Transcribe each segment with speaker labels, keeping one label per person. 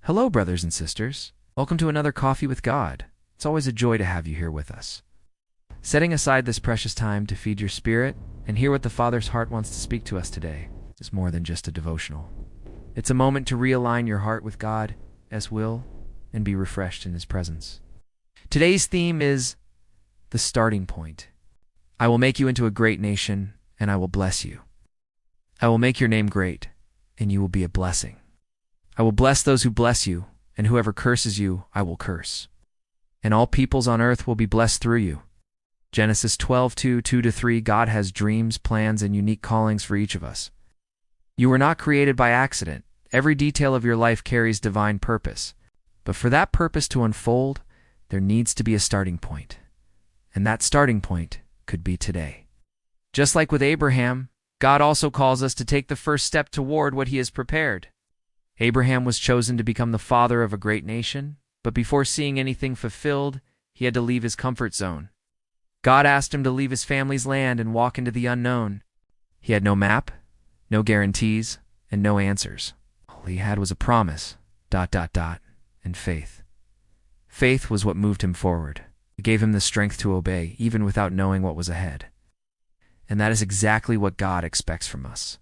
Speaker 1: Hello, brothers and sisters. Welcome to another Coffee with God. It's always a joy to have you here with us. Setting aside this precious time to feed your spirit and hear what the Father's heart wants to speak to us today is more than just a devotional. It's a moment to realign your heart with God as will and be refreshed in His presence. Today's theme is the starting point. I will make you into a great nation, and I will bless you. I will make your name great, and you will be a blessing. I will bless those who bless you, and whoever curses you, I will curse. And all peoples on earth will be blessed through you. Genesis 12:2, 2-3. God has dreams, plans, and unique callings for each of us. You were not created by accident. Every detail of your life carries divine purpose. But for that purpose to unfold, there needs to be a starting point. And that starting point could be today. Just like with Abraham, God also calls us to take the first step toward what He has prepared. Abraham was chosen to become the father of a great nation, but before seeing anything fulfilled, he had to leave his comfort zone. God asked him to leave his family's land and walk into the unknown. He had no map, no guarantees, and no answers. All he had was a promise, ... and faith. Faith was what moved him forward. It gave him the strength to obey, even without knowing what was ahead. And that is exactly what God expects from us,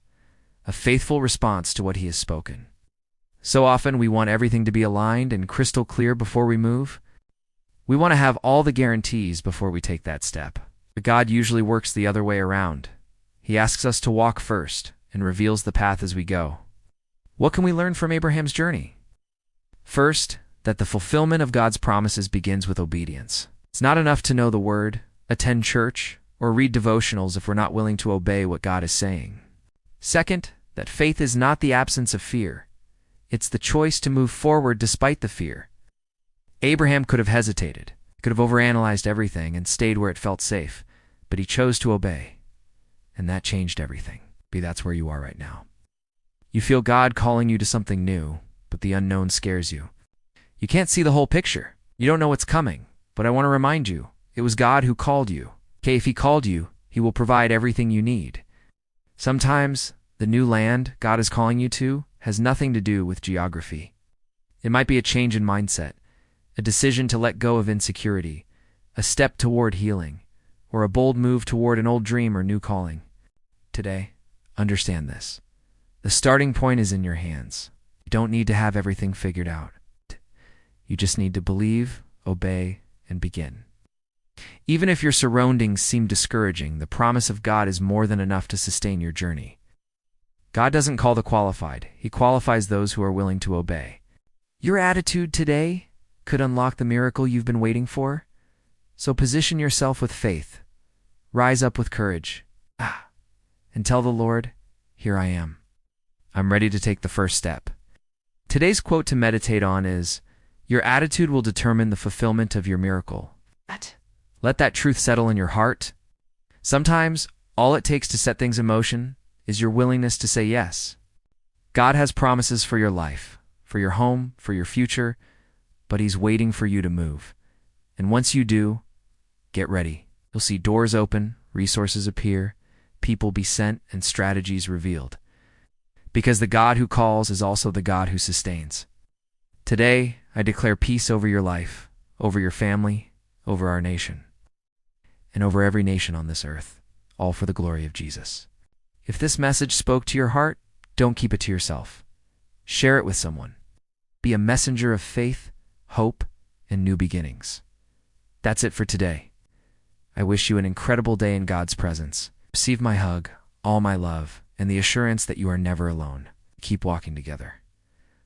Speaker 1: a faithful response to what He has spoken. So often we want everything to be aligned and crystal clear before we move. We want to have all the guarantees before we take that step. But God usually works the other way around. He asks us to walk first and reveals the path as we go. What can we learn from Abraham's journey? First, that the fulfillment of God's promises begins with obedience. It's not enough to know the Word, attend church, or read devotionals if we're not willing to obey what God is saying. Second, that faith is not the absence of fear. It's the choice to move forward despite the fear. Abraham could have hesitated, could have overanalyzed everything and stayed where it felt safe, but he chose to obey. And that changed everything. Maybe that's where you are right now. You feel God calling you to something new, but the unknown scares you. You can't see the whole picture. You don't know what's coming, but I want to remind you, it was God who called you. Okay, if He called you, He will provide everything you need. Sometimes the new land God is calling you to has nothing to do with geography. It might be a change in mindset, a decision to let go of insecurity, a step toward healing, or a bold move toward an old dream or new calling. Today, understand this. The starting point is in your hands. You don't need to have everything figured out. You just need to believe, obey, and begin. Even if your surroundings seem discouraging, the promise of God is more than enough to sustain your journey. God doesn't call the qualified. He qualifies those who are willing to obey. Your attitude today could unlock the miracle you've been waiting for. So position yourself with faith. Rise up with courage. And tell the Lord, here I am. I'm ready to take the first step. Today's quote to meditate on is, your attitude will determine the fulfillment of your miracle. Let that truth settle in your heart. Sometimes, all it takes to set things in motion is your willingness to say yes. God has promises for your life, for your home, for your future, but He's waiting for you to move. And once you do, get ready. You'll see doors open, resources appear, people be sent, and strategies revealed. Because the God who calls is also the God who sustains. Today, I declare peace over your life, over your family, over our nation, and over every nation on this earth, all for the glory of Jesus. If this message spoke to your heart, don't keep it to yourself. Share it with someone. Be a messenger of faith, hope, and new beginnings. That's it for today. I wish you an incredible day in God's presence. Receive my hug, all my love, and the assurance that you are never alone. Keep walking together,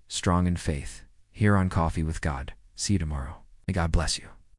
Speaker 1: strong in faith, here on Coffee with God. See you tomorrow. May God bless you.